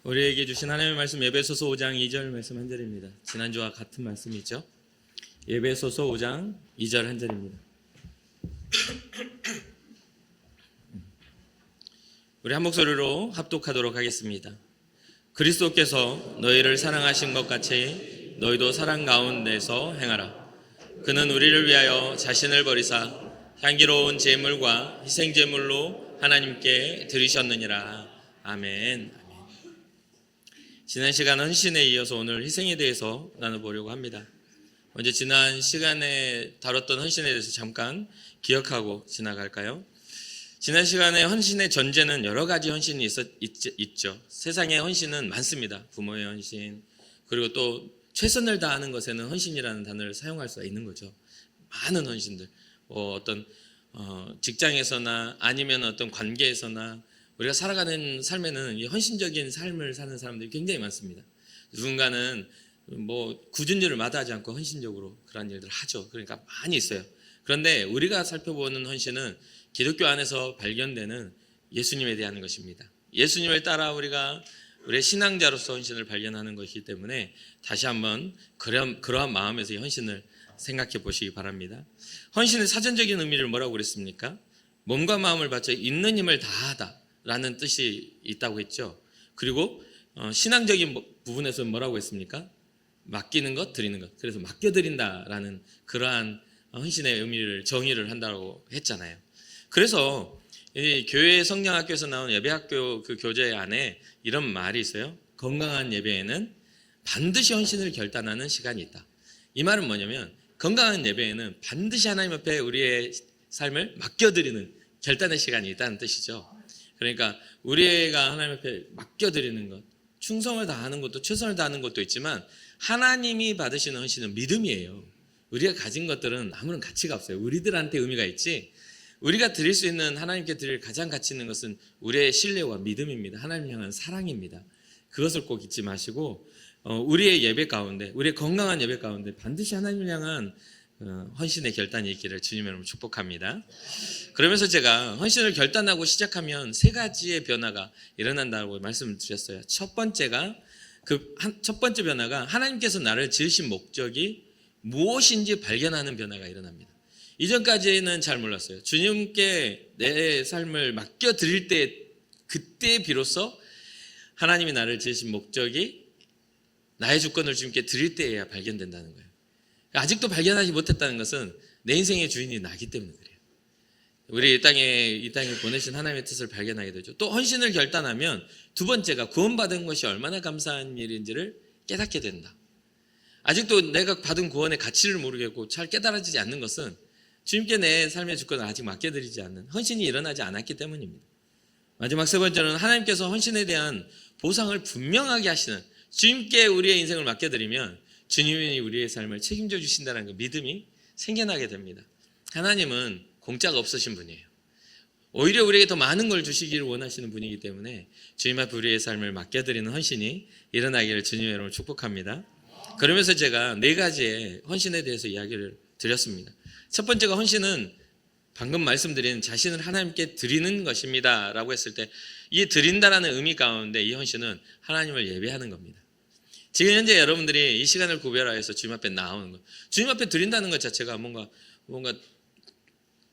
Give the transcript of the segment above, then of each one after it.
우리에게 주신 하나님의 말씀 에베소서 5장 2절 말씀 한 절입니다. 지난주와 같은 말씀이죠. 에베소서 5장 2절 한 절입니다. 우리 한 목소리로 합독하도록 하겠습니다. 그리스도께서 너희를 사랑하신 것 같이 너희도 사랑 가운데서 행하라. 그는 우리를 위하여 자신을 버리사 향기로운 제물과 희생제물로 하나님께 드리셨느니라. 아멘. 지난 시간 헌신에 이어서 오늘 희생에 대해서 나눠보려고 합니다. 먼저 지난 시간에 다뤘던 헌신에 대해서 잠깐 기억하고 지나갈까요? 지난 시간에 헌신의 전제는 여러 가지 헌신이 있죠. 세상에 헌신은 많습니다. 부모의 헌신, 그리고 또 최선을 다하는 것에는 헌신이라는 단어를 사용할 수가 있는 거죠. 많은 헌신들, 어떤 직장에서나 아니면 어떤 관계에서나 우리가 살아가는 삶에는 이 헌신적인 삶을 사는 사람들이 굉장히 많습니다. 누군가는 굳은 일을 마다하지 않고 헌신적으로 그런 일들을 하죠. 그러니까 많이 있어요. 그런데 우리가 살펴보는 헌신은 기독교 안에서 발견되는 예수님에 대한 것입니다. 예수님을 따라 우리가 우리의 신앙자로서 헌신을 발견하는 것이기 때문에 다시 한번 그러한 마음에서 이 헌신을 생각해 보시기 바랍니다. 헌신의 사전적인 의미를 뭐라고 그랬습니까? 몸과 마음을 바쳐 있는 힘을 다하다 라는 뜻이 있다고 했죠. 그리고 신앙적인 부분에서 뭐라고 했습니까? 맡기는 것, 드리는 것. 그래서 맡겨드린다라는 그러한 헌신의 의미를 정의를 한다고 했잖아요. 그래서 이 교회 성령학교에서 나온 예배학교 그 교재 안에 이런 말이 있어요. 건강한 예배에는 반드시 헌신을 결단하는 시간이 있다. 이 말은 뭐냐면 건강한 예배에는 반드시 하나님 앞에 우리의 삶을 맡겨드리는 결단의 시간이 있다는 뜻이죠. 그러니까 우리가 하나님 앞에 맡겨드리는 것, 충성을 다하는 것도 최선을 다하는 것도 있지만 하나님이 받으시는 헌신은 믿음이에요. 우리가 가진 것들은 아무런 가치가 없어요. 우리들한테 의미가 있지 우리가 드릴 수 있는 하나님께 드릴 가장 가치 있는 것은 우리의 신뢰와 믿음입니다. 하나님 향한 사랑입니다. 그것을 꼭 잊지 마시고 우리의 예배 가운데, 우리의 건강한 예배 가운데 반드시 하나님을 향한 헌신의 결단이 있기를 주님의 이름으로 축복합니다. 그러면서 제가 헌신을 결단하고 시작하면 세 가지의 변화가 일어난다고 말씀을 드렸어요. 첫 번째 변화가 하나님께서 나를 지으신 목적이 무엇인지 발견하는 변화가 일어납니다. 이전까지는 잘 몰랐어요. 주님께 내 삶을 맡겨드릴 때 그때 비로소 하나님이 나를 지으신 목적이 나의 주권을 주님께 드릴 때에야 발견된다는 거예요. 아직도 발견하지 못했다는 것은 내 인생의 주인이 나기 때문에 그래요. 우리 이 땅에 보내신 하나님의 뜻을 발견하게 되죠. 또 헌신을 결단하면 두 번째가 구원받은 것이 얼마나 감사한 일인지를 깨닫게 된다. 아직도 내가 받은 구원의 가치를 모르겠고 잘 깨달아지지 않는 것은 주님께 내 삶의 주권을 아직 맡겨드리지 않는 헌신이 일어나지 않았기 때문입니다. 마지막 세 번째는 하나님께서 헌신에 대한 보상을 분명하게 하시는, 주님께 우리의 인생을 맡겨드리면 주님이 우리의 삶을 책임져 주신다는 그 믿음이 생겨나게 됩니다. 하나님은 공짜가 없으신 분이에요. 오히려 우리에게 더 많은 걸 주시기를 원하시는 분이기 때문에 주님 앞에 우리의 삶을 맡겨드리는 헌신이 일어나기를 주님의 이름으로 축복합니다. 그러면서 제가 네 가지의 헌신에 대해서 이야기를 드렸습니다. 첫 번째가 헌신은 방금 말씀드린 자신을 하나님께 드리는 것입니다 라고 했을 때 이 드린다라는 의미 가운데 이 헌신은 하나님을 예배하는 겁니다. 지금 현재 여러분들이 이 시간을 구별하여서 주님 앞에 나오는 것, 주님 앞에 드린다는 것 자체가 뭔가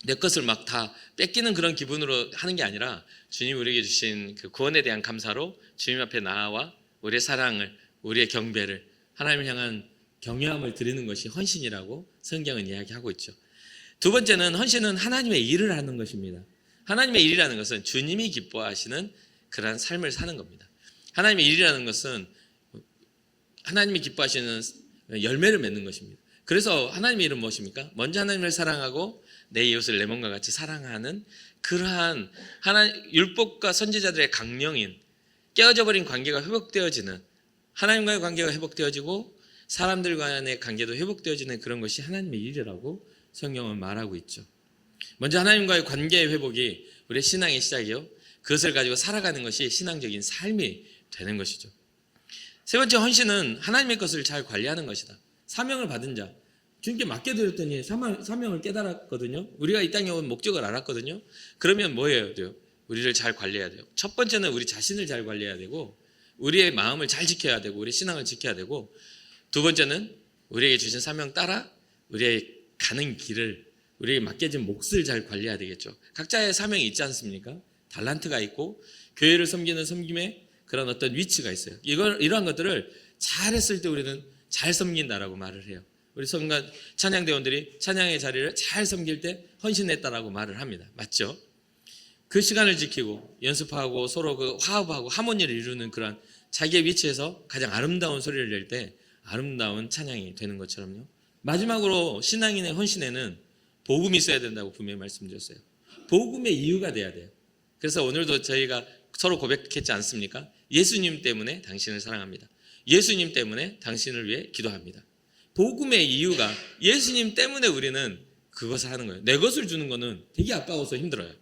내 것을 막 다 뺏기는 그런 기분으로 하는 게 아니라 주님 우리에게 주신 그 구원에 대한 감사로 주님 앞에 나와 우리의 사랑을, 우리의 경배를, 하나님을 향한 경외함을 드리는 것이 헌신이라고 성경은 이야기하고 있죠. 두 번째는 헌신은 하나님의 일을 하는 것입니다. 하나님의 일이라는 것은 주님이 기뻐하시는 그러한 삶을 사는 겁니다. 하나님의 일이라는 것은 하나님이 기뻐하시는 열매를 맺는 것입니다. 그래서 하나님의 일은 무엇입니까? 먼저 하나님을 사랑하고 내 이웃을 내 몸과 같이 사랑하는 그러한 율법과 선지자들의 강령인 깨어져 버린 관계가 회복되어지는, 하나님과의 관계가 회복되어지고 사람들 간의 관계도 회복되어지는 그런 것이 하나님의 일이라고 성경은 말하고 있죠. 먼저 하나님과의 관계의 회복이 우리의 신앙의 시작이요, 그것을 가지고 살아가는 것이 신앙적인 삶이 되는 것이죠. 세 번째 헌신은 하나님의 것을 잘 관리하는 것이다. 사명을 받은 자, 주님께 맡겨드렸더니 사명을 깨달았거든요. 우리가 이 땅에 온 목적을 알았거든요. 그러면 뭐 해야 돼요? 우리를 잘 관리해야 돼요. 첫 번째는 우리 자신을 잘 관리해야 되고, 우리의 마음을 잘 지켜야 되고 우리의 신앙을 지켜야 되고, 두 번째는 우리에게 주신 사명 따라 우리의 가는 길을, 우리에게 맡겨진 몫을 잘 관리해야 되겠죠. 각자의 사명이 있지 않습니까? 달란트가 있고 교회를 섬기는 섬김의 그런 어떤 위치가 있어요. 이러한 것들을 잘했을 때 우리는 잘 섬긴다라고 말을 해요. 우리 찬양대원들이 찬양의 자리를 잘 섬길 때 헌신했다라고 말을 합니다. 맞죠? 그 시간을 지키고 연습하고 서로 그 화합하고 하모니를 이루는 그런 자기의 위치에서 가장 아름다운 소리를 낼 때 아름다운 찬양이 되는 것처럼요. 마지막으로 신앙인의 헌신에는 복음이 있어야 된다고 분명히 말씀드렸어요. 복음의 이유가 돼야 돼요. 그래서 오늘도 저희가 서로 고백했지 않습니까? 예수님 때문에 당신을 사랑합니다. 예수님 때문에 당신을 위해 기도합니다. 복음의 이유가 예수님 때문에 우리는 그것을 하는 거예요. 내 것을 주는 거는 되게 아까워서 힘들어요.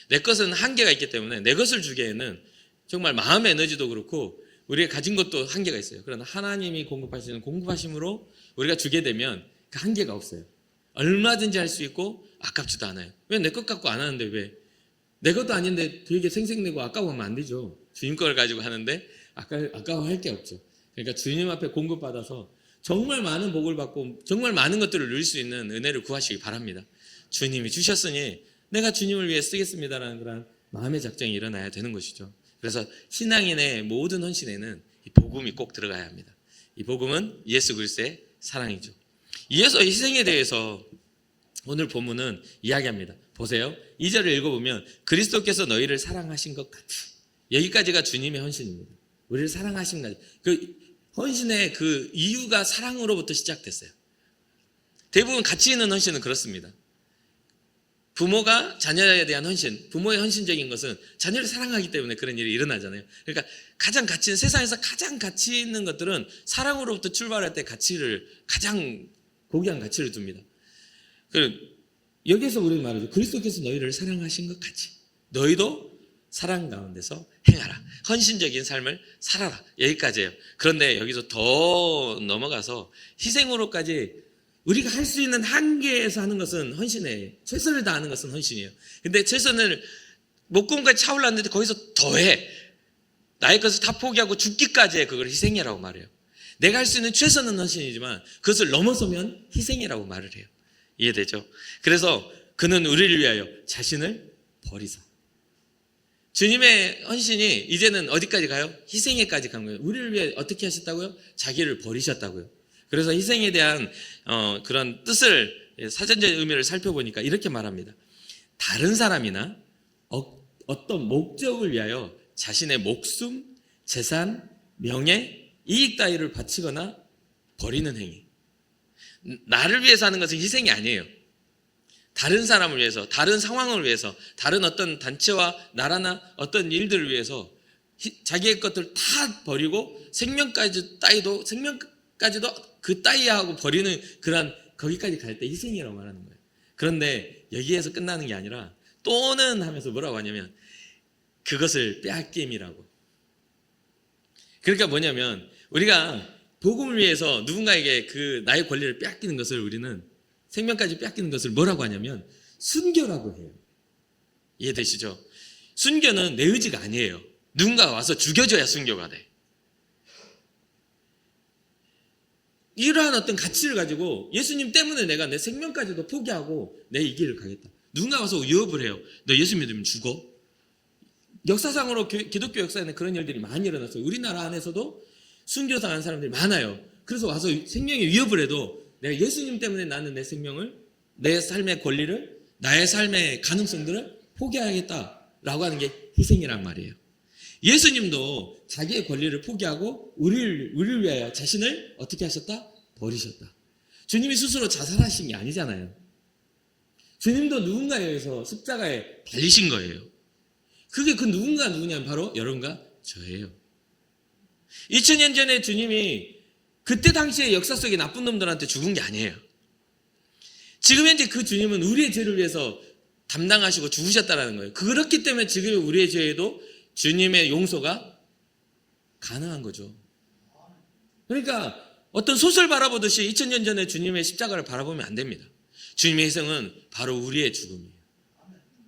내 것은 한계가 있기 때문에 내 것을 주기에는 정말 마음의 에너지도 그렇고 우리가 가진 것도 한계가 있어요. 그러나 하나님이 공급하시는 공급하심으로 우리가 주게 되면 그 한계가 없어요. 얼마든지 할 수 있고 아깝지도 않아요. 왜 내 것 갖고 안 하는데 왜? 내 것도 아닌데 되게 생색내고 아까워하면 안 되죠. 주님 걸 가지고 하는데 아까워할 게 없죠. 그러니까 주님 앞에 공급받아서 정말 많은 복을 받고 정말 많은 것들을 누릴 수 있는 은혜를 구하시기 바랍니다. 주님이 주셨으니 내가 주님을 위해 쓰겠습니다라는 그런 마음의 작정이 일어나야 되는 것이죠. 그래서 신앙인의 모든 헌신에는 이 복음이 꼭 들어가야 합니다. 이 복음은 예수 그리스도의 사랑이죠. 예수의 희생에 대해서 오늘 본문은 이야기합니다. 보세요. 2절을 읽어보면 그리스도께서 너희를 사랑하신 것 같이, 여기까지가 주님의 헌신입니다. 우리를 사랑하신 것 같이. 그 헌신의 그 이유가 사랑으로부터 시작됐어요. 대부분 가치 있는 헌신은 그렇습니다. 부모가 자녀에 대한 헌신, 부모의 헌신적인 것은 자녀를 사랑하기 때문에 그런 일이 일어나잖아요. 그러니까 가장 가치 있는, 세상에서 가장 가치 있는 것들은 사랑으로부터 출발할 때 가치를, 가장 고귀한 가치를 둡니다. 여기서 우리는 말하죠. 그리스도께서 너희를 사랑하신 것 같이 너희도 사랑 가운데서 행하라. 헌신적인 삶을 살아라. 여기까지예요. 그런데 여기서 더 넘어가서 희생으로까지 우리가 할 수 있는 한계에서 하는 것은 헌신이에요. 최선을 다하는 것은 헌신이에요. 근데 최선을 목숨까지 차올랐는데 거기서 더해. 나의 것을 다 포기하고 죽기까지 해. 그걸 희생이라고 말해요. 내가 할 수 있는 최선은 헌신이지만 그것을 넘어서면 희생이라고 말을 해요. 이해되죠? 그래서 그는 우리를 위하여 자신을 버리사. 주님의 헌신이 이제는 어디까지 가요? 희생에까지 간 거예요. 우리를 위해 어떻게 하셨다고요? 자기를 버리셨다고요. 그래서 희생에 대한 그런 뜻을, 사전적 의미를 살펴보니까 이렇게 말합니다. 다른 사람이나 어떤 목적을 위하여 자신의 목숨, 재산, 명예, 이익 따위를 바치거나 버리는 행위. 나를 위해서 하는 것은 희생이 아니에요. 다른 사람을 위해서, 다른 상황을 위해서, 다른 어떤 단체와 나라나 어떤 일들을 위해서 자기의 것들 다 버리고 생명까지도 그 따위하고 버리는 그런, 거기까지 갈 때 희생이라고 말하는 거예요. 그런데 여기에서 끝나는 게 아니라 또는 하면서 뭐라고 하냐면 그것을 빼앗김이라고. 그러니까 뭐냐면 우리가 복음을 위해서 누군가에게 그 나의 권리를 빼앗기는 것을, 우리는 생명까지 빼앗기는 것을 뭐라고 하냐면 순교라고 해요. 이해되시죠? 순교는 내 의지가 아니에요. 누군가가 와서 죽여줘야 순교가 돼. 이러한 어떤 가치를 가지고 예수님 때문에 내가 내 생명까지도 포기하고 내 이 길을 가겠다. 누군가 와서 위협을 해요. 너 예수 믿으면 죽어. 역사상으로 기독교 역사에는 그런 일들이 많이 일어났어요. 우리나라 안에서도 순교당한 사람들이 많아요. 그래서 와서 생명에 위협을 해도 내가 예수님 때문에 나는 내 생명을, 내 삶의 권리를, 나의 삶의 가능성들을 포기하겠다라고 하는 게 희생이란 말이에요. 예수님도 자기의 권리를 포기하고 우리를 위하여 자신을 어떻게 하셨다? 버리셨다. 주님이 스스로 자살하신 게 아니잖아요. 주님도 누군가에 의해서 십자가에 달리신 거예요. 그게 그 누군가 누구냐면 바로 여러분과 저예요. 2000년 전에 주님이 그때 당시에 역사 속의 나쁜 놈들한테 죽은 게 아니에요. 지금 현재 그 주님은 우리의 죄를 위해서 담당하시고 죽으셨다는 거예요. 그렇기 때문에 지금 우리의 죄에도 주님의 용서가 가능한 거죠. 그러니까 어떤 솥을 바라보듯이 2000년 전에 주님의 십자가를 바라보면 안 됩니다. 주님의 희생은 바로 우리의 죽음이에요.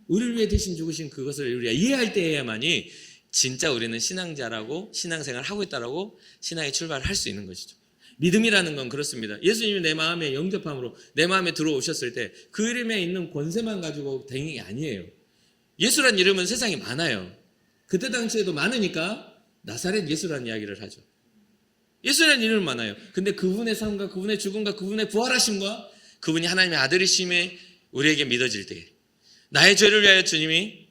우리를 위해 대신 죽으신 그것을 우리가 이해할 때에야만이 진짜 우리는 신앙자라고 신앙생활을 하고 있다라고 신앙의 출발을 할 수 있는 것이죠. 믿음이라는 건 그렇습니다. 예수님이 내 마음에 영접함으로 내 마음에 들어오셨을 때 그 이름에 있는 권세만 가지고 된 게 아니에요. 예수란 이름은 세상에 많아요. 그때 당시에도 많으니까 나사렛 예수라는 이야기를 하죠. 예수라는 이름은 많아요. 근데 그분의 삶과 그분의 죽음과 그분의 부활하심과 그분이 하나님의 아들이심에 우리에게 믿어질 때 나의 죄를 위하여 주님이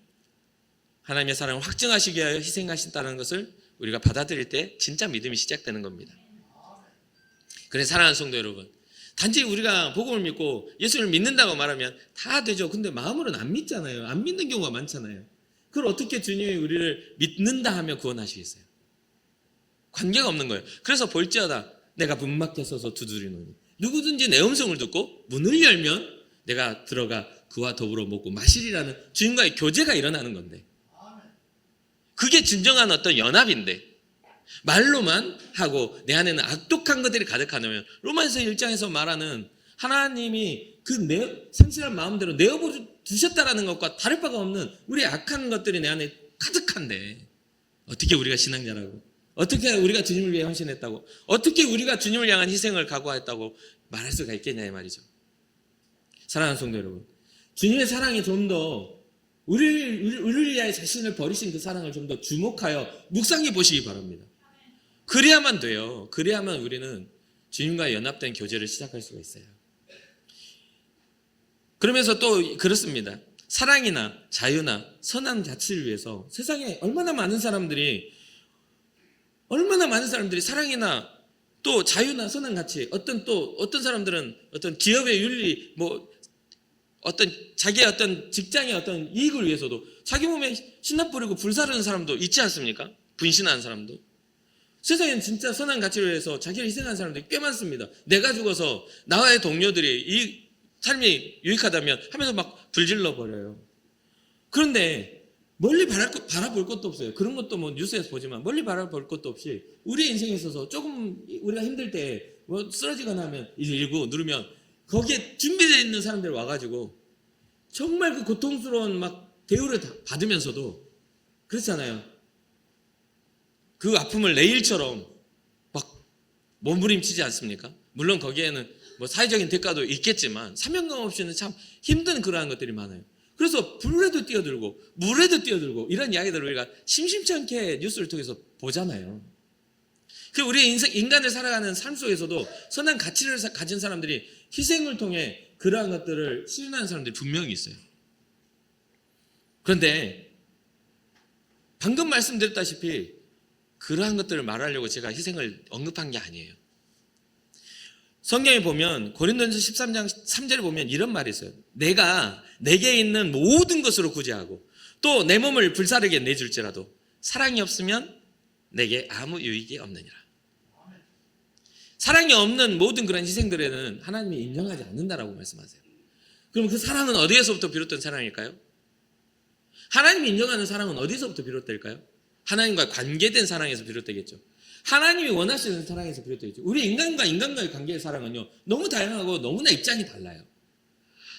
하나님의 사랑을 확증하시기 위하여 희생하신다는 것을 우리가 받아들일 때 진짜 믿음이 시작되는 겁니다. 그래서 사랑하는 성도 여러분, 단지 우리가 복음을 믿고 예수를 믿는다고 말하면 다 되죠. 근데 마음으로는 안 믿잖아요. 안 믿는 경우가 많잖아요. 그걸 어떻게 주님이 우리를 믿는다 하며 구원하시겠어요? 관계가 없는 거예요. 그래서 볼지어다 내가 문 밖에 서서 두드리노니 누구든지 내 음성을 듣고 문을 열면 내가 들어가 그와 더불어 먹고 마시리라는 주님과의 교제가 일어나는 건데, 그게 진정한 어떤 연합인데 말로만 하고 내 안에는 악독한 것들이 가득하면 로마서 1장에서 말하는 하나님이 그 상실한 마음대로 내어버 두셨다라는 것과 다를 바가 없는 우리의 악한 것들이 내 안에 가득한데 어떻게 우리가 신앙자라고, 어떻게 우리가 주님을 위해 헌신했다고, 어떻게 우리가 주님을 향한 희생을 각오했다고 말할 수가 있겠냐 이 말이죠. 사랑하는 성도 여러분, 주님의 사랑이 좀 더 우리를 위하여 자신을 버리신 그 사랑을 좀 더 주목하여 묵상해 보시기 바랍니다. 그래야만 돼요. 그래야만 우리는 주님과 연합된 교제를 시작할 수가 있어요. 그러면서 또 그렇습니다. 사랑이나 자유나 선한 가치를 위해서 세상에 얼마나 많은 사람들이 사랑이나 또 자유나 선한 가치, 어떤 사람들은 어떤 기업의 윤리, 어떤 자기의 어떤 직장의 어떤 이익을 위해서도 자기 몸에 신나 뿌리고 불사르는 사람도 있지 않습니까? 분신하는 사람도. 세상엔 진짜 선한 가치를 위해서 자기를 희생하는 사람들이 꽤 많습니다. 내가 죽어서 나와의 동료들이 이 삶이 유익하다면 하면서 막 불질러 버려요. 그런데 멀리 바라볼 것도 없어요. 그런 것도 뉴스에서 보지만 멀리 바라볼 것도 없이 우리 인생에 있어서 조금 우리가 힘들 때 쓰러지거나 하면 119 누르면 거기에 준비되어 있는 사람들 와가지고 정말 그 고통스러운 대우를 받으면서도 그렇잖아요. 그 아픔을 내 일처럼 몸부림치지 않습니까? 물론 거기에는 사회적인 대가도 있겠지만 사명감 없이는 참 힘든 그러한 것들이 많아요. 그래서 불에도 뛰어들고 물에도 뛰어들고 이런 이야기들을 우리가 심심치 않게 뉴스를 통해서 보잖아요. 그 우리 인간을 살아가는 삶 속에서도 선한 가치를 가진 사람들이 희생을 통해 그러한 것들을 실현하는 사람들이 분명히 있어요. 그런데 방금 말씀드렸다시피 그러한 것들을 말하려고 제가 희생을 언급한 게 아니에요. 성경에 보면 고린도전서 13장 3절에 보면 이런 말이 있어요. 내가 내게 있는 모든 것으로 구제하고 또 내 몸을 불사르게 내줄지라도 사랑이 없으면 내게 아무 유익이 없느니라. 사랑이 없는 모든 그런 희생들에는 하나님이 인정하지 않는다라고 말씀하세요. 그럼 그 사랑은 어디에서부터 비롯된 사랑일까요? 하나님이 인정하는 사랑은 어디서부터 비롯될까요? 하나님과 관계된 사랑에서 비롯되겠죠. 하나님이 원하시는 사랑에서 비롯되겠죠. 우리 인간과의 관계의 사랑은요, 너무 다양하고 너무나 입장이 달라요.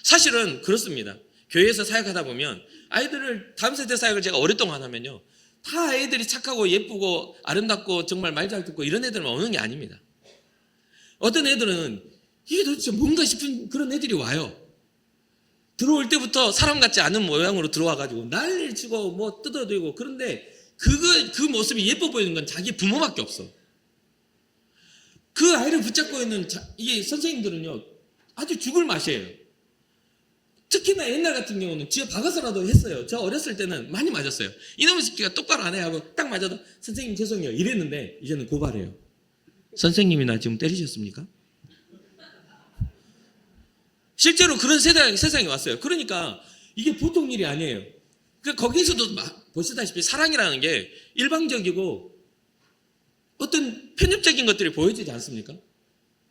사실은 그렇습니다. 교회에서 사역하다 보면 아이들을, 다음 세대 사역을 제가 오랫동안 하면요, 다 애들이 착하고 예쁘고 아름답고 정말 말 잘 듣고 이런 애들만 오는 게 아닙니다. 어떤 애들은 이게 도대체 뭔가 싶은 그런 애들이 와요. 들어올 때부터 사람 같지 않은 모양으로 들어와가지고 난리를 치고 뜯어대고, 그런데 그 모습이 예뻐 보이는 건 자기 부모밖에 없어. 그 아이를 붙잡고 있는 이게 선생님들은요, 아주 죽을 맛이에요. 특히나 옛날 같은 경우는 지어 박아서라도 했어요. 저 어렸을 때는 많이 맞았어요. 이놈의 새끼가 똑바로 안 해 하고 딱 맞아도 선생님 죄송해요 이랬는데, 이제는 고발해요. 선생님이나 지금 때리셨습니까? 실제로 그런 세상이 왔어요. 그러니까 이게 보통 일이 아니에요. 거기에서도 보시다시피 사랑이라는 게 일방적이고 어떤 편협적인 것들이 보여지지 않습니까?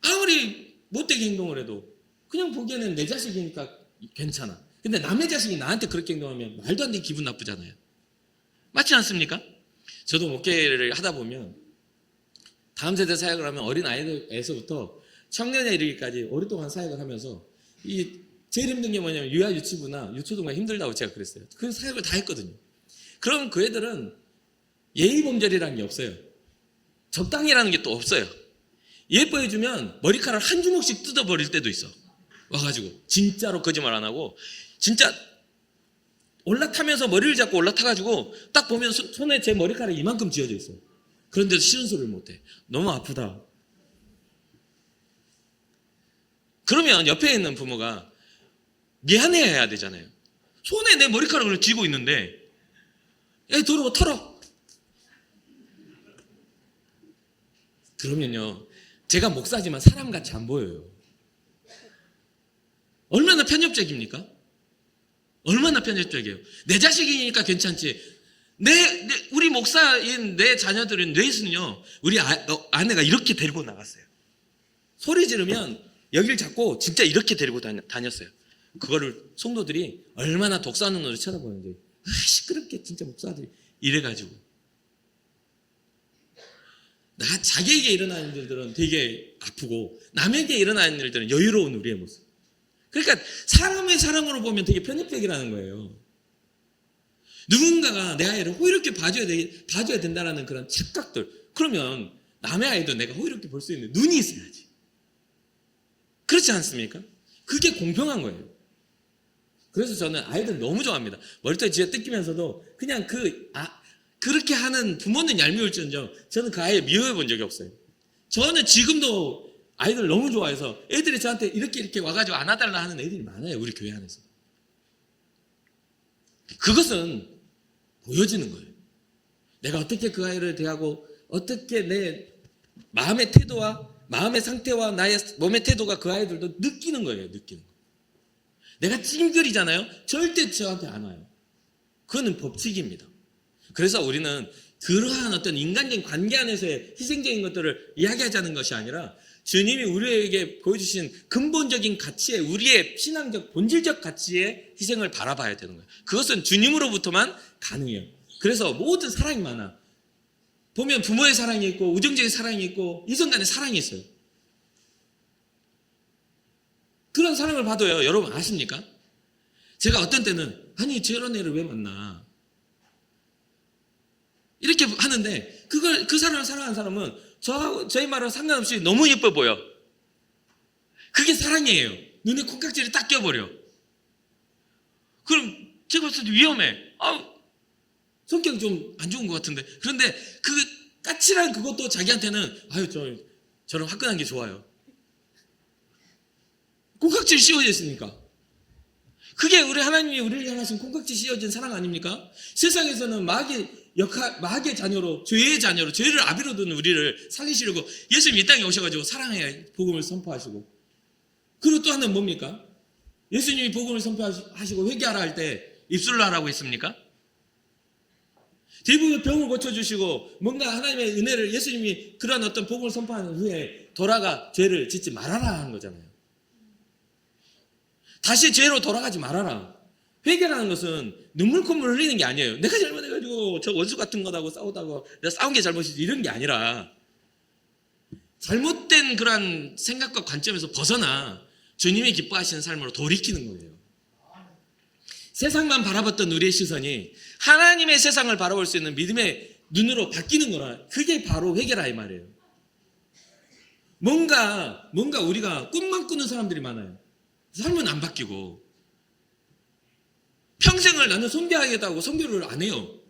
아무리 못되게 행동을 해도 그냥 보기에는 내 자식이니까 괜찮아. 근데 남의 자식이 나한테 그렇게 행동하면 말도 안 되게 기분 나쁘잖아요. 맞지 않습니까? 저도 목회를 하다 보면 다음 세대 사역을 하면 어린 아이들에서부터 청년에 이르기까지 오랫동안 사역을 하면서 제일 힘든 게 뭐냐면 유아유치부나 유초등반 힘들다고 제가 그랬어요. 그 사역을 다 했거든요. 그럼 그 애들은 예의범절이라는 게 없어요. 적당히라는 게 또 없어요. 예뻐해주면 머리카락 한 주먹씩 뜯어버릴 때도 있어. 와가지고 진짜로 거짓말 안 하고 진짜 올라타면서 머리를 잡고 올라타가지고 딱 보면 손에 제 머리카락이 이만큼 쥐어져 있어. 그런데도 싫은 소리를 못해. 너무 아프다. 그러면 옆에 있는 부모가 미안해야 되잖아요. 손에 내 머리카락을 쥐고 있는데 야 더러워 털어. 그러면요 제가 목사지만 사람같이 안 보여요. 얼마나 편협적입니까? 얼마나 편협적이에요. 내 자식이니까 괜찮지. 우리 목사인 내 자녀들은 뇌에서는요 우리 아내가 이렇게 데리고 나갔어요. 소리 지르면 여길 잡고 진짜 이렇게 데리고 다녔어요. 그거를 성도들이 얼마나 독사하는 눈으로 쳐다보는지. 시끄럽게 진짜 목사들이 이래가지고 자기에게 일어나는 일들은 되게 아프고 남에게 일어나는 일들은 여유로운 우리의 모습. 그러니까 사람의 사랑으로 보면 되게 편협적이라는 거예요. 누군가가 내 아이를 호의롭게 봐줘야 된다는 그런 착각들. 그러면 남의 아이도 내가 호의롭게 볼 수 있는 눈이 있어야지. 그렇지 않습니까? 그게 공평한 거예요. 그래서 저는 아이들 너무 좋아합니다. 머리털 쥐어 뜯기면서도 그냥 그렇게 하는 부모는 얄미울지언정 저는 그 아이를 미워해 본 적이 없어요. 저는 지금도 아이들 너무 좋아해서 애들이 저한테 이렇게 와가지고 안아달라 하는 애들이 많아요. 우리 교회 안에서. 그것은 보여지는 거예요. 내가 어떻게 그 아이를 대하고 어떻게 내 마음의 태도와 마음의 상태와 나의 몸의 태도가 그 아이들도 느끼는 거예요. 느끼는 거. 내가 찡그리잖아요. 절대 저한테 안 와요. 그거는 법칙입니다. 그래서 우리는 그러한 어떤 인간적인 관계 안에서의 희생적인 것들을 이야기하자는 것이 아니라 주님이 우리에게 보여주신 근본적인 가치에 우리의 신앙적 본질적 가치의 희생을 바라봐야 되는 거예요. 그것은 주님으로부터만 가능해요. 그래서 모든 사랑이 많아. 보면 부모의 사랑이 있고 우정적인 사랑이 있고 이성 간의 사랑이 있어요. 그런 사랑을 받아요. 여러분 아십니까? 제가 어떤 때는 아니 저런 애를 왜 만나? 이렇게 하는데 그 사람을 사랑하는 사람은 저희 말과 상관없이 너무 예뻐 보여. 그게 사랑이에요. 눈에 콩깍지를 딱 껴버려. 그럼 제가 봤을 때 위험해. 성격 좀 안 좋은 것 같은데. 그런데 그 까칠한 그것도 자기한테는 저런 화끈한 게 좋아요. 콩깍지를 씌워져 있으니까. 그게 우리 하나님이 우리를 향하신 콩깍지 씌워진 사랑 아닙니까? 세상에서는 마귀의 자녀로 죄의 자녀로 죄를 아비로 둔 우리를 살리시려고 예수님이 이 땅에 오셔가지고 사랑의 복음을 선포하시고, 그리고 또 하나는 뭡니까? 예수님이 복음을 선포하시고 회개하라 할 때 입술로 하라고 했습니까? 대부분 병을 고쳐주시고 뭔가 하나님의 은혜를 예수님이 그런 어떤 복음을 선포하는 후에 돌아가 죄를 짓지 말아라 하는 거잖아요. 다시 죄로 돌아가지 말아라. 회개라는 것은 눈물 콧물 흘리는 게 아니에요. 내가 잘못해가지고 저 원수 같은 거다고 싸우다고 내가 싸운 게 잘못이지 이런 게 아니라 잘못된 그런 생각과 관점에서 벗어나 주님이 기뻐하시는 삶으로 돌이키는 거예요. 세상만 바라봤던 우리의 시선이 하나님의 세상을 바라볼 수 있는 믿음의 눈으로 바뀌는 거라. 그게 바로 회개라 이 말이에요. 뭔가 우리가 꿈만 꾸는 사람들이 많아요. 삶은 안 바뀌고 평생을 나는 선교하겠다고 선교를 안 해요.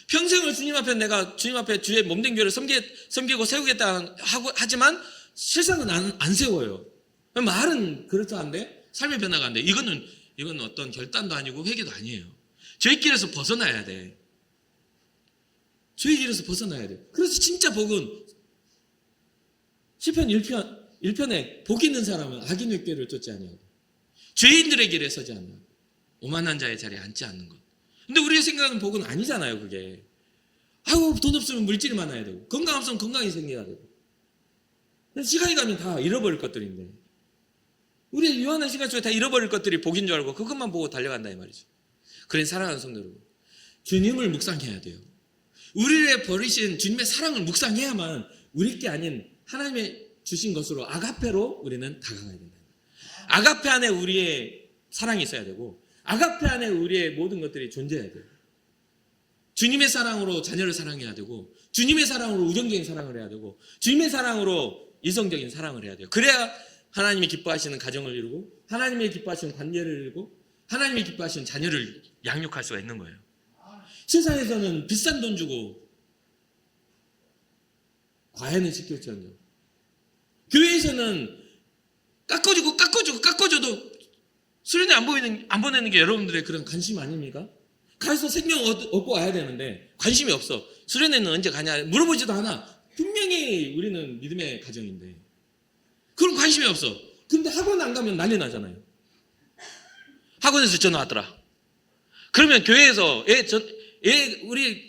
평생을 주님 앞에 주의 몸된 교회를 섬기고 세우겠다 하지만 실상은 안 세워요. 말은 그렇다는데 삶의 변화가 안 돼. 이건 어떤 결단도 아니고 회개도 아니에요. 죄의 길에서 벗어나야 돼. 죄의 길에서 벗어나야 돼. 그래서 진짜 복은 시편 1편에 복 있는 사람은 악인의 꾀를 쫓지 아니하고 죄인들의 길에 서지 않는 오만한 자의 자리에 앉지 않는 것. 근데 우리가 생각하는 복은 아니잖아요. 그게 돈 없으면 물질이 많아야 되고 건강 없으면 건강이 생겨야 되고 시간이 가면 다 잃어버릴 것들인데 우리 유한한 시간 속에 다 잃어버릴 것들이 복인 줄 알고 그것만 보고 달려간다 이 말이죠. 그래 사랑하는 성도 여러분, 주님을 묵상해야 돼요. 우리를 버리신 주님의 사랑을 묵상해야만 우리 게 아닌 하나님의 주신 것으로 아가페로 우리는 다가가야 된다. 아가페 안에 우리의 사랑이 있어야 되고 아가페 안에 우리의 모든 것들이 존재해야 돼요. 주님의 사랑으로 자녀를 사랑해야 되고, 주님의 사랑으로 우정적인 사랑을 해야 되고, 주님의 사랑으로 이성적인 사랑을 해야 돼요. 그래야 하나님이 기뻐하시는 가정을 이루고, 하나님이 기뻐하시는 관계를 이루고, 하나님이 기뻐하시는 자녀를 양육할 수가 있는 거예요. 세상에서는 비싼 돈 주고 과외는 시킬지언정, 교회에서는 깎아줘도 수련회 안 보내는 게 여러분들의 그런 관심 아닙니까? 가서 생명 얻고 와야 되는데 관심이 없어. 수련회는 언제 가냐 물어보지도 않아. 분명히 우리는 믿음의 가정인데 그런 관심이 없어. 근데 학원 안 가면 난리 나잖아요. 학원에서 전화 왔더라. 그러면 교회에서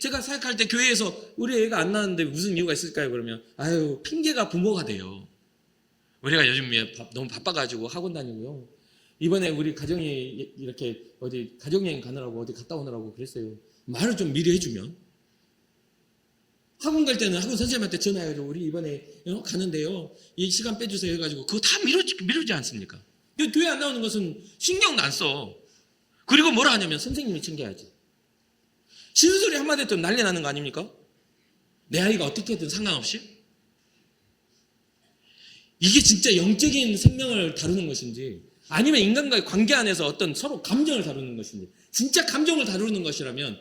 제가 사역할 때 교회에서 우리 애가 안 나왔는데 무슨 이유가 있을까요? 그러면 아유, 핑계가 부모가 돼요. 우리가 요즘 너무 바빠가지고 학원 다니고요. 이번에 우리 가정이 이렇게 어디 가족여행 가느라고 어디 갔다 오느라고 그랬어요. 말을 좀 미리 해주면. 학원 갈 때는 학원 선생님한테 전화해가지고 우리 이번에 가는데요. 이 시간 빼주세요 해가지고 그거 다 미루지 않습니까? 교회 안 나오는 것은 신경도 안 써. 그리고 뭐라 하냐면 선생님이 챙겨야지. 신소리 한마디 했더니 난리 나는 거 아닙니까? 내 아이가 어떻게든 상관없이? 이게 진짜 영적인 생명을 다루는 것인지 아니면 인간과의 관계 안에서 어떤 서로 감정을 다루는 것인지, 진짜 감정을 다루는 것이라면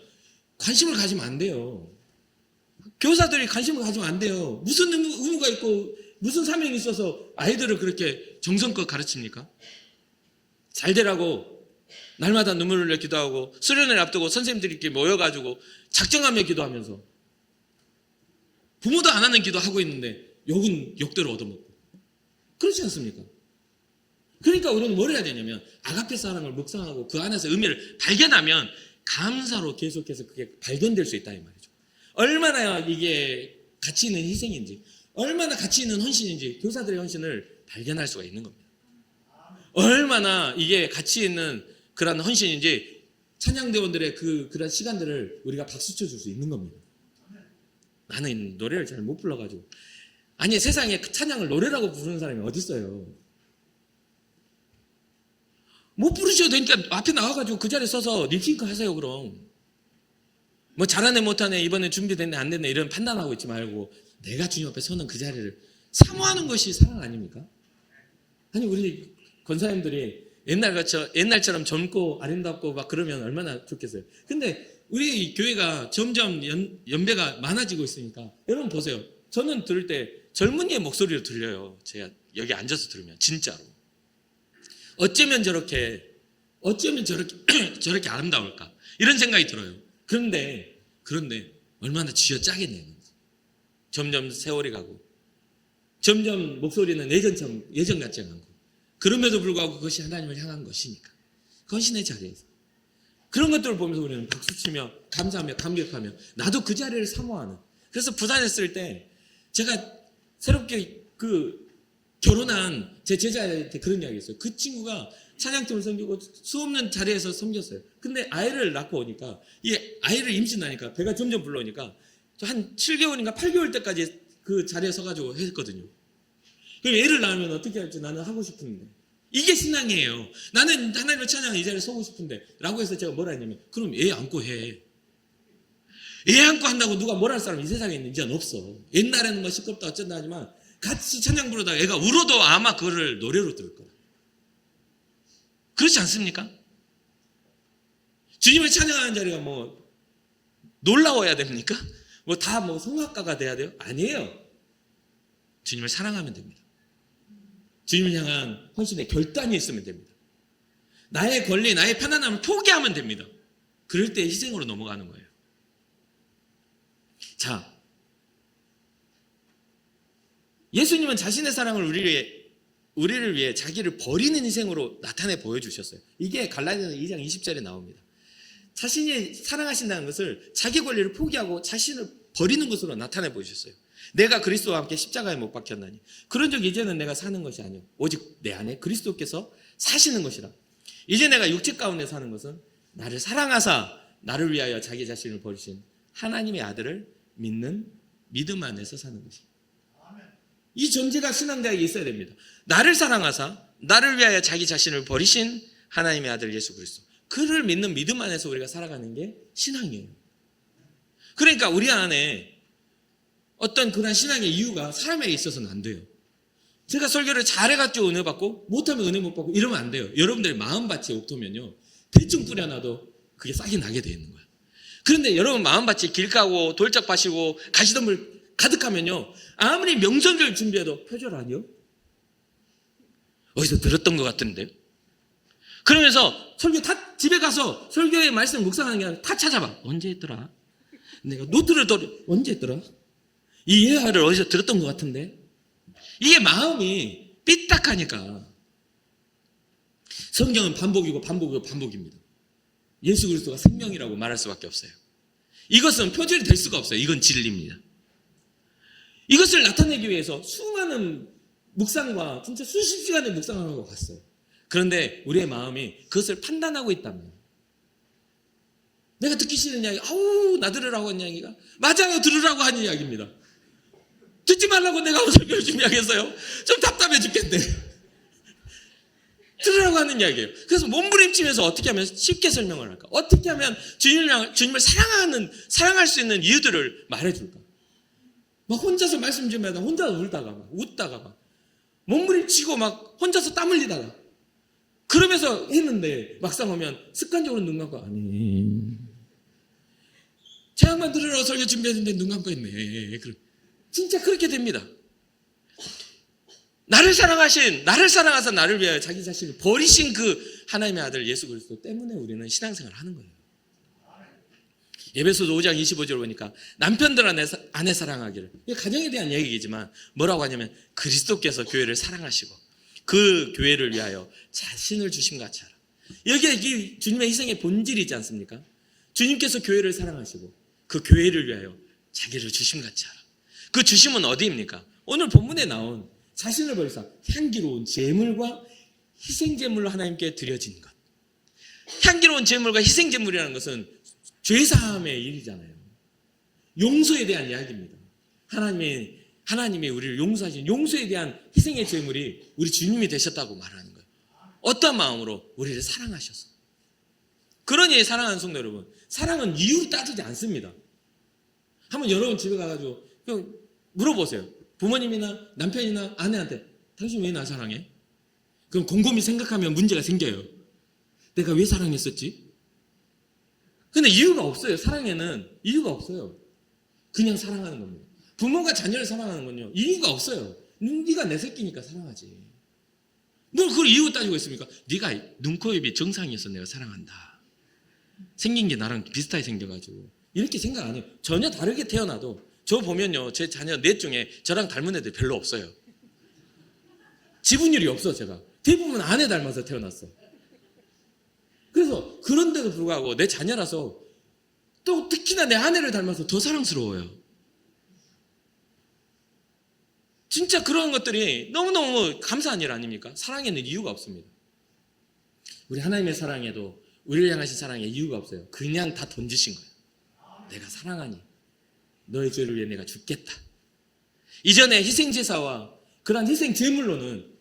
관심을 가지면 안 돼요. 교사들이 관심을 가지면 안 돼요. 무슨 의무가 있고 무슨 사명이 있어서 아이들을 그렇게 정성껏 가르칩니까? 잘 되라고 날마다 눈물을 흘려 기도하고 수련회를 앞두고 선생님들끼리 모여가지고 작정하며 기도하면서 부모도 안 하는 기도하고 있는데 욕은 욕대로 얻어먹고 그렇지 않습니까? 그러니까 우리는 뭘 해야 되냐면 아가페 사랑을 묵상하고 그 안에서 의미를 발견하면 감사로 계속해서 그게 발견될 수 있다 이 말이죠. 얼마나 이게 가치 있는 희생인지, 얼마나 가치 있는 헌신인지 교사들의 헌신을 발견할 수가 있는 겁니다. 얼마나 이게 가치 있는 그런 헌신인지 찬양대원들의 그런 시간들을 우리가 박수 쳐줄 수 있는 겁니다. 나는 노래를 잘 못 불러가지고. 아니, 세상에 찬양을 노래라고 부르는 사람이 어디 있어요? 못 부르셔도 되니까 앞에 나와가지고 그 자리에 서서 립싱크 하세요. 그럼 뭐 잘하네 못하네 이번에 준비됐네 안 됐네 이런 판단하고 있지 말고 내가 주님 앞에 서는 그 자리를 사모하는 것이 사랑 아닙니까? 아니, 우리 권사님들이 옛날처럼 젊고 아름답고 막 그러면 얼마나 좋겠어요. 근데 우리 교회가 점점 연배가 많아지고 있으니까 여러분 보세요. 저는 들을 때 젊은이의 목소리로 들려요. 제가 여기 앉아서 들으면 진짜로 어쩌면 저렇게 아름다울까 이런 생각이 들어요. 그런데 얼마나 쥐어짜겠냐는 거지. 점점 세월이 가고 점점 목소리는 예전 같지 않고 그럼에도 불구하고 그것이 하나님을 향한 것이니까 헌신의 자리에서 그런 것들을 보면서 우리는 박수치며 감사하며 감격하며 나도 그 자리를 사모하는. 그래서 부산에 있을 때 제가 새롭게 결혼한 제 제자한테 그런 이야기 했어요. 그 친구가 찬양팀을 섬기고 수없는 자리에서 섬겼어요. 근데 아이를 낳고 오니까 이 아이를 임신하니까 배가 점점 불러오니까 한 7개월인가 8개월 때까지 그 자리에 서가지고 했거든요. 그럼 애를 낳으면 어떻게 할지 나는 하고 싶은데 이게 신앙이에요. 나는 하나님을 찬양하는 이 자리에 서고 싶은데 라고 해서 제가 뭐라 했냐면 그럼 애 안고 해. 애 안고 한다고 누가 뭐라 할 사람 이 세상에 있는 이제는 없어. 옛날에는 뭐 시끄럽다 어쩐다 하지만 같이 찬양 부르다가 애가 울어도 아마 그거를 노래로 들을 거야. 그렇지 않습니까? 주님을 찬양하는 자리가 뭐 놀라워야 됩니까? 뭐 다 뭐 성악가가 돼야 돼요? 아니에요. 주님을 사랑하면 됩니다. 주님을 향한 헌신의 결단이 있으면 됩니다. 나의 권리, 나의 편안함을 포기하면 됩니다. 그럴 때 희생으로 넘어가는 거예요. 자, 예수님은 자신의 사랑을 우리를 위해 자기를 버리는 희생으로 나타내 보여주셨어요. 이게 갈라디아서 2장 20절에 나옵니다. 자신이 사랑하신다는 것을 자기 권리를 포기하고 자신을 버리는 것으로 나타내 보여주셨어요. 내가 그리스도와 함께 십자가에 못 박혔나니 그런즉 이제는 내가 사는 것이 아니요 오직 내 안에 그리스도께서 사시는 것이라. 이제 내가 육체 가운데 사는 것은 나를 사랑하사 나를 위하여 자기 자신을 버리신 하나님의 아들을 믿는 믿음 안에서 사는 것입니다. 이 존재가 신앙자에게 있어야 됩니다. 나를 사랑하사 나를 위하여 자기 자신을 버리신 하나님의 아들 예수 그리스도, 그를 믿는 믿음 안에서 우리가 살아가는 게 신앙이에요. 그러니까 우리 안에 어떤 그런 신앙의 이유가 사람에게 있어서는 안 돼요. 제가 설교를 잘해가지고 은혜 받고 못하면 은혜 못 받고 이러면 안 돼요. 여러분들의 마음밭이 옥토면요, 대충 뿌려놔도 그게 싹이 나게 돼 있는 거예요. 그런데 여러분 마음밭이 길가고 돌짝밭이고 가시덤불 가득하면요, 아무리 명절을 준비해도 표절 아니요? 어디서 들었던 것 같은데요? 그러면서 설교 다 집에 가서 설교의 말씀 묵상하는 게 아니라 다 찾아봐. 언제 했더라? 내가 노트를 언제 했더라? 이 예화를 어디서 들었던 것 같은데? 이게 마음이 삐딱하니까. 성경은 반복이고 반복이고 반복입니다. 예수 그리스도가 생명이라고 말할 수밖에 없어요. 이것은 표절이 될 수가 없어요. 이건 진리입니다. 이것을 나타내기 위해서 수많은 묵상과 진짜 수십 시간의 묵상을 하고 갔어요. 그런데 우리의 마음이 그것을 판단하고 있다면, 내가 듣기 싫은 이야기, 아우 나 들으라고 한 이야기가 맞아요, 들으라고 한 이야기입니다. 듣지 말라고 내가 설교를 준비하겠어요? 좀 답답해 죽겠네. 들으라고 하는 이야기예요. 그래서 몸부림치면서 어떻게 하면 쉽게 설명을 할까? 어떻게 하면 주님을 사랑할 수 있는 이유들을 말해줄까? 막 혼자서 말씀 좀 하다가 혼자 울다가 막 웃다가 막 몸부림치고 막 혼자서 땀 흘리다가 그러면서 했는데 막상 오면 습관적으로 눈 감고, 아니 제약만 들으라고 설교 준비했는데 눈 감고 있네. 진짜 그렇게 됩니다. 나를 사랑하사 나를 위하여 자기 자신을 버리신 그 하나님의 아들 예수 그리스도 때문에 우리는 신앙생활을 하는 거예요. 에베소서 5장 25절 보니까 남편들 아내 사랑하기를, 이게 가정에 대한 얘기이지만 뭐라고 하냐면 그리스도께서 교회를 사랑하시고 그 교회를 위하여 자신을 주심 같이 하라. 여기에 주님의 희생의 본질이 있지 않습니까? 주님께서 교회를 사랑하시고 그 교회를 위하여 자기를 주심 같이 하라. 그 주심은 어디입니까? 오늘 본문에 나온 자신을 버리사 향기로운 제물과 희생제물로 하나님께 드려진 것. 향기로운 제물과 희생제물이라는 것은 죄사함의 일이잖아요. 용서에 대한 이야기입니다. 하나님이 우리를 용서하신 용서에 대한 희생의 제물이 우리 주님이 되셨다고 말하는 거예요. 어떤 마음으로? 우리를 사랑하셔서. 그러니 사랑하는 성도 여러분, 사랑은 이유를 따지지 않습니다. 한번 여러분 집에 가가지고 그냥 물어보세요. 부모님이나 남편이나 아내한테 당신 왜 나 사랑해? 그럼 곰곰이 생각하면 문제가 생겨요. 내가 왜 사랑했었지? 근데 이유가 없어요. 사랑에는 이유가 없어요. 그냥 사랑하는 겁니다. 부모가 자녀를 사랑하는 건요, 이유가 없어요. 네가 내 새끼니까 사랑하지. 뭘 그걸 이유 따지고 있습니까? 네가 눈, 코, 입이 정상이어서 내가 사랑한다. 생긴 게 나랑 비슷하게 생겨가지고 이렇게 생각 안 해요. 전혀 다르게 태어나도 저 보면요, 제 자녀 넷 중에 저랑 닮은 애들 별로 없어요. 지분율이 없어. 제가 대부분 아내 닮아서 태어났어. 그래서 그런데도 불구하고 내 자녀라서 또 특히나 내 아내를 닮아서 더 사랑스러워요. 진짜 그런 것들이 너무너무 감사한 일 아닙니까? 사랑에는 이유가 없습니다. 우리 하나님의 사랑에도 우리를 향하신 사랑에 이유가 없어요. 그냥 다 던지신 거예요. 내가 사랑하니 너의 죄를 위해 내가 죽겠다. 이전에 희생제사와 그러한 희생제물로는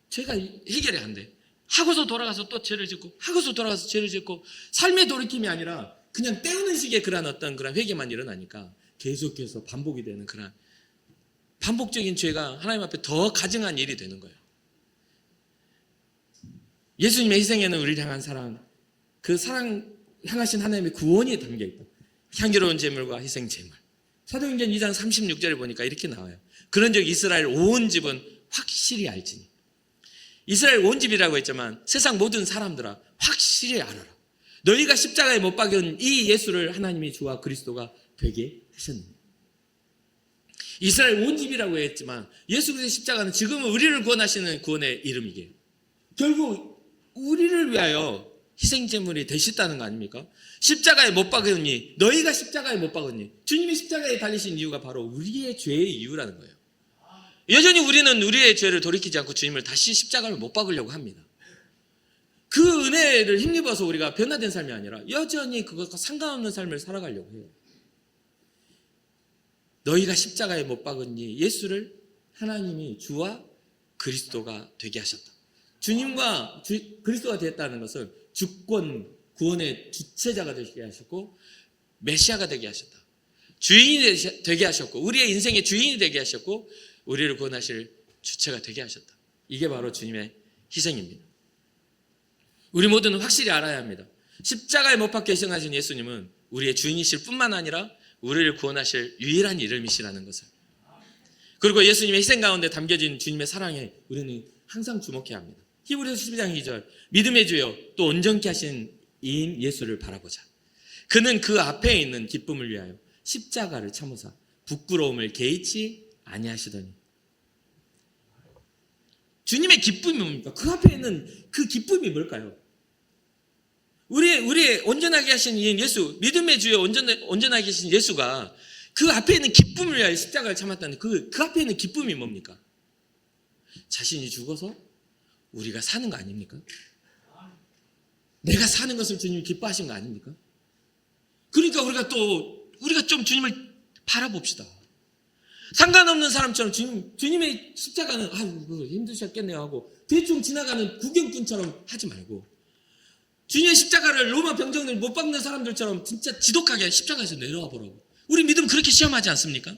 죄가 해결이 안 돼. 하고서 돌아가서 또 죄를 짓고 하고서 돌아가서 죄를 짓고 삶의 돌이킴이 아니라 그냥 때우는 식의 그런 어떤 그런 회개만 일어나니까 계속해서 반복이 되는 그런 반복적인 죄가 하나님 앞에 더 가증한 일이 되는 거예요. 예수님의 희생에는 우리를 향한 사랑, 그 사랑 향하신 하나님의 구원이 담겨있다. 향기로운 제물과 희생 제물. 사도행전 2장 36절에 보니까 이렇게 나와요. 그런즉 이스라엘 온 집은 확실히 알지니. 이스라엘 온 집이라고 했지만 세상 모든 사람들아 확실히 알아라. 너희가 십자가에 못 박은 이 예수를 하나님이 주와 그리스도가 되게 하셨느니라. 이스라엘 온 집이라고 했지만 예수 그리스도의 십자가는 지금은 우리를 구원하시는 구원의 이름이게요. 결국 우리를 위하여 희생제물이 되셨다는 거 아닙니까? 십자가에 못 박으니, 너희가 십자가에 못 박으니, 주님이 십자가에 달리신 이유가 바로 우리의 죄의 이유라는 거예요. 여전히 우리는 우리의 죄를 돌이키지 않고 주님을 다시 십자가를 못 박으려고 합니다. 그 은혜를 힘입어서 우리가 변화된 삶이 아니라 여전히 그것과 상관없는 삶을 살아가려고 해요. 너희가 십자가에 못 박으니 예수를 하나님이 주와 그리스도가 되게 하셨다. 주님과 그리스도가 되었다는 것은 주권, 구원의 주체자가 되게 하셨고 메시아가 되게 하셨다. 주인이 되게 하셨고 우리의 인생의 주인이 되게 하셨고 우리를 구원하실 주체가 되게 하셨다. 이게 바로 주님의 희생입니다. 우리 모두는 확실히 알아야 합니다. 십자가에 못 박혀 희생하신 예수님은 우리의 주인이실 뿐만 아니라 우리를 구원하실 유일한 이름이시라는 것을. 그리고 예수님의 희생 가운데 담겨진 주님의 사랑에 우리는 항상 주목해야 합니다. 히브리서 12장 2절 믿음의 주여 또 온전케 하신 이인 예수를 바라보자. 그는 그 앞에 있는 기쁨을 위하여 십자가를 참으사 부끄러움을 개의치 아니하시더니. 주님의 기쁨이 뭡니까? 그 앞에 있는 그 기쁨이 뭘까요? 우리의 온전하게 하신 이인 예수, 믿음의 주여 온전하게 하신 예수가 그 앞에 있는 기쁨을 위하여 십자가를 참았다는 그 앞에 있는 기쁨이 뭡니까? 자신이 죽어서 우리가 사는 거 아닙니까? 내가 사는 것을 주님이 기뻐하신 거 아닙니까? 그러니까 우리가 좀 주님을 바라봅시다. 상관없는 사람처럼 주님의 십자가는 아이고 힘드셨겠네요 하고 대충 지나가는 구경꾼처럼 하지 말고 주님의 십자가를 로마 병정들 못 박는 사람들처럼 진짜 지독하게 십자가에서 내려와 보라고. 우리 믿음 그렇게 시험하지 않습니까?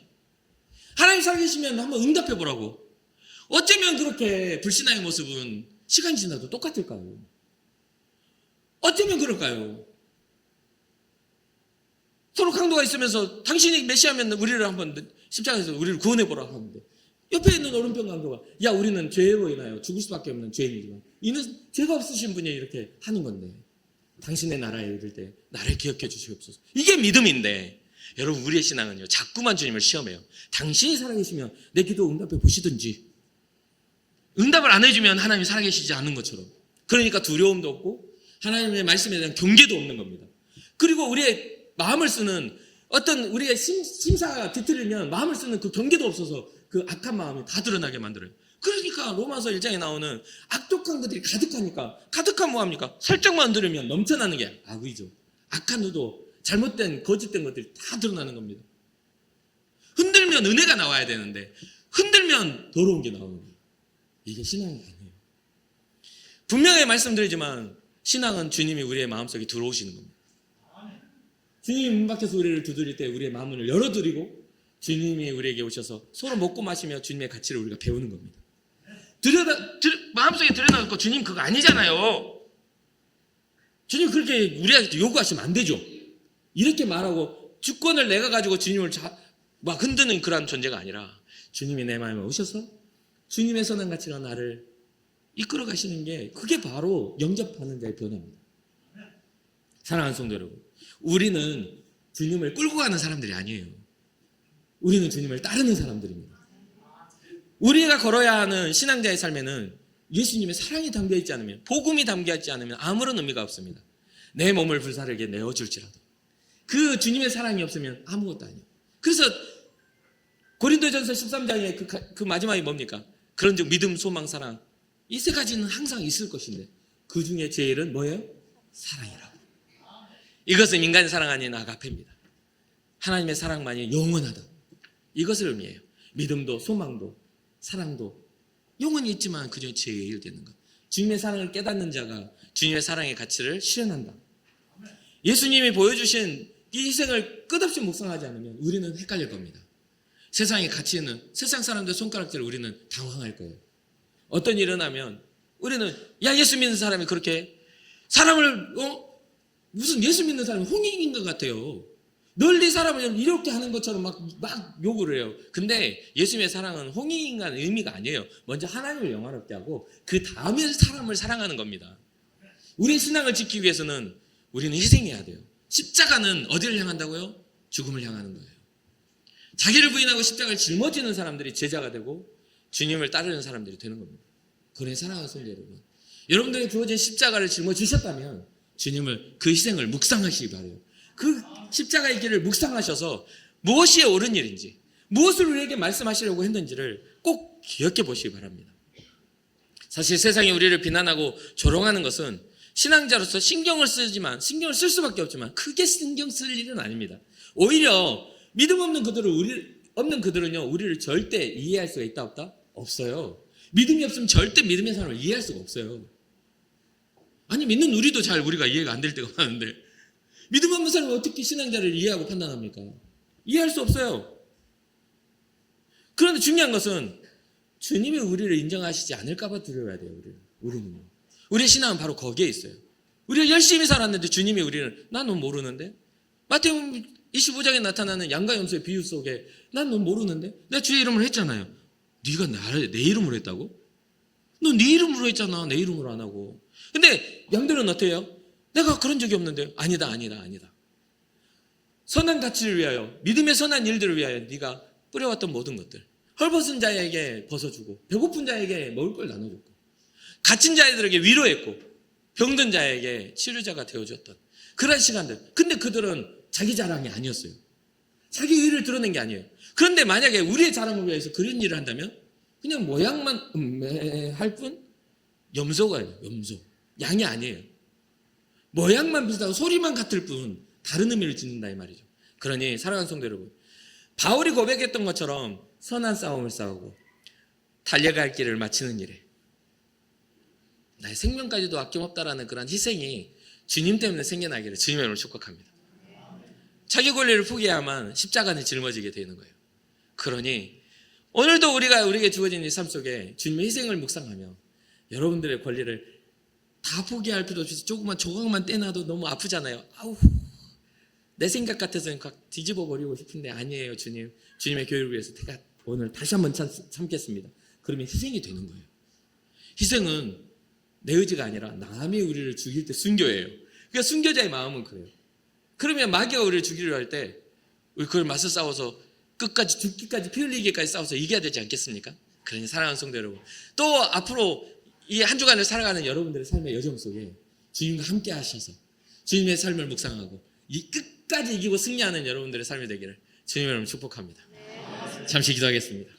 하나님 살아계시면 한번 응답해 보라고. 어쩌면 그렇게 불신앙의 모습은 시간이 지나도 똑같을까요? 어쩌면 그럴까요? 서로 강도가 있으면서 당신이 메시아면 우리를 한번 십자가에서 우리를 구원해 보라 하는데 옆에 있는 오른편 강도가 야 우리는 죄로 인하여 죽을 수밖에 없는 죄인이지만 이는 죄가 없으신 분이 이렇게 하는 건데 당신의 나라에 이를 때 나를 기억해 주시옵소서. 이게 믿음인데 여러분 우리의 신앙은요 자꾸만 주님을 시험해요. 당신이 살아계시면 내 기도 응답해 보시든지 응답을 안 해주면 하나님이 살아계시지 않은 것처럼 그러니까 두려움도 없고 하나님의 말씀에 대한 경계도 없는 겁니다. 그리고 우리의 마음을 쓰는 어떤 우리의 심사가 뒤틀리면 마음을 쓰는 그 경계도 없어서 그 악한 마음이 다 드러나게 만들어요. 그러니까 로마서 1장에 나오는 악독한 것들이 가득하니까 가득한 뭐합니까? 살짝만 들으면 넘쳐나는 게 악의죠. 악한 의도, 잘못된 거짓된 것들이 다 드러나는 겁니다. 흔들면 은혜가 나와야 되는데 흔들면 더러운 게 나오는 거예요. 이게 신앙이 아니에요. 분명히 말씀드리지만 신앙은 주님이 우리의 마음속에 들어오시는 겁니다. 주님이 문 밖에서 우리를 두드릴 때 우리의 마음을 열어드리고 주님이 우리에게 오셔서 서로 먹고 마시며 주님의 가치를 우리가 배우는 겁니다. 마음속에 들여다놓고 주님 그거 아니잖아요. 주님 그렇게 우리한테 요구하시면 안 되죠. 이렇게 말하고 주권을 내가 가지고 주님을 막 흔드는 그런 존재가 아니라 주님이 내 마음에 오셔서 주님의 선한 가치가 나를 이끌어 가시는 게 그게 바로 영접하는 자의 변화입니다. 사랑하는 성도 여러분, 우리는 주님을 끌고 가는 사람들이 아니에요. 우리는 주님을 따르는 사람들입니다. 우리가 걸어야 하는 신앙자의 삶에는 예수님의 사랑이 담겨있지 않으면 복음이 담겨있지 않으면 아무런 의미가 없습니다. 내 몸을 불사르게 내어줄지라도 그 주님의 사랑이 없으면 아무것도 아니에요. 그래서 고린도전서 13장의 그 마지막이 뭡니까? 그런즉 믿음, 소망, 사랑 이 세 가지는 항상 있을 것인데 그 중에 제일은 뭐예요? 사랑이라고. 이것은 인간의 사랑 아닌 아가페입니다. 하나님의 사랑만이 영원하다. 이것을 의미해요. 믿음도 소망도 사랑도 영원히 있지만 그 중에 제일 되는 것. 주님의 사랑을 깨닫는 자가 주님의 사랑의 가치를 실현한다. 예수님이 보여주신 이 희생을 끝없이 묵상하지 않으면 우리는 헷갈릴 겁니다. 세상의 가치는 세상 사람들 손가락질을 우리는 당황할 거예요. 어떤 일이 일어나면 우리는 야 예수 믿는 사람이 그렇게 사람을 무슨 예수 믿는 사람이 홍익인 것 같아요. 널리 사람을 이렇게 하는 것처럼 막 욕을 해요. 근데 예수님의 사랑은 홍익인간 의미가 아니에요. 먼저 하나님을 영화롭게 하고 그 다음에 사람을 사랑하는 겁니다. 우리의 신앙을 지키기 위해서는 우리는 희생해야 돼요. 십자가는 어디를 향한다고요? 죽음을 향하는 거예요. 자기를 부인하고 십자가를 짊어지는 사람들이 제자가 되고 주님을 따르는 사람들이 되는 겁니다. 그래 사랑하는 성도 여러분, 여러분들에게 주어진 십자가를 짊어지셨다면 주님을 그 희생을 묵상하시기 바라요. 그 십자가의 길을 묵상하셔서 무엇이 옳은 일인지 무엇을 우리에게 말씀하시려고 했는지를 꼭 기억해 보시기 바랍니다. 사실 세상이 우리를 비난하고 조롱하는 것은 신앙자로서 신경을 쓰지만 신경을 쓸 수밖에 없지만 크게 신경 쓸 일은 아닙니다. 오히려 믿음 없는 그들은요 우리를 절대 이해할 수가 있다 없다? 없어요. 믿음이 없으면 절대 믿음의 사람을 이해할 수가 없어요. 아니 믿는 우리도 잘 우리가 이해가 안 될 때가 많은데 믿음 없는 사람이 어떻게 신앙자를 이해하고 판단합니까? 이해할 수 없어요. 그런데 중요한 것은 주님이 우리를 인정하시지 않을까 봐 두려워야 돼요. 우리는. 우리의 신앙은 바로 거기에 있어요. 우리가 열심히 살았는데 주님이 우리를 난 너 모르는데? 마태복음 25장에 나타나는 양과 염소의 비유 속에 난 너 모르는데? 내가 주의 이름을 했잖아요. 네가 내 이름으로 했다고? 너 네 이름으로 했잖아. 내 이름으로 안 하고. 근데 양들은 어때요? 내가 그런 적이 없는데. 아니다. 선한 가치를 위하여, 믿음의 선한 일들을 위하여 네가 뿌려왔던 모든 것들, 헐벗은 자에게 벗어주고 배고픈 자에게 먹을 걸 나눠줬고 갇힌 자들에게 위로했고 병든 자에게 치료자가 되어줬던 그런 시간들. 근데 그들은 자기 자랑이 아니었어요. 자기 의를 드러낸 게 아니에요. 그런데 만약에 우리의 자랑을 위해서 그런 일을 한다면 그냥 모양만 할 뿐 염소가요. 염소. 양이 아니에요. 모양만 비슷하고 소리만 같을 뿐 다른 의미를 짓는다 이 말이죠. 그러니 사랑하는 성도 여러분, 바울이 고백했던 것처럼 선한 싸움을 싸우고 달려갈 길을 마치는 일에 나의 생명까지도 아낌없다라는 그런 희생이 주님 때문에 생겨나기를 주님의 이름으로 축복합니다. 자기 권리를 포기해야만 십자가는 짊어지게 되는 거예요. 그러니 오늘도 우리에게 주어진 이 삶 속에 주님의 희생을 묵상하며 여러분들의 권리를 다 포기할 필요 없이 조금만 조각만 떼놔도 너무 아프잖아요. 아우, 내 생각 같아서는 뒤집어 버리고 싶은데 아니에요. 주님의 교회를 위해서 제가 오늘 다시 한번 참겠습니다. 그러면 희생이 되는 거예요. 희생은 내 의지가 아니라 남이 우리를 죽일 때 순교예요. 그러니까 순교자의 마음은 그래요. 그러면 마귀가 우리를 죽이려 할 때 우리 그걸 맞서 싸워서 끝까지 죽기까지 피 흘리기까지 싸워서 이겨야 되지 않겠습니까? 그러니 사랑하는 성도 여러분, 또 앞으로 이 한 주간을 살아가는 여러분들의 삶의 여정 속에 주님과 함께 하셔서 주님의 삶을 묵상하고 이 끝까지 이기고 승리하는 여러분들의 삶이 되기를 주님의 이름으로 축복합니다. 잠시 기도하겠습니다.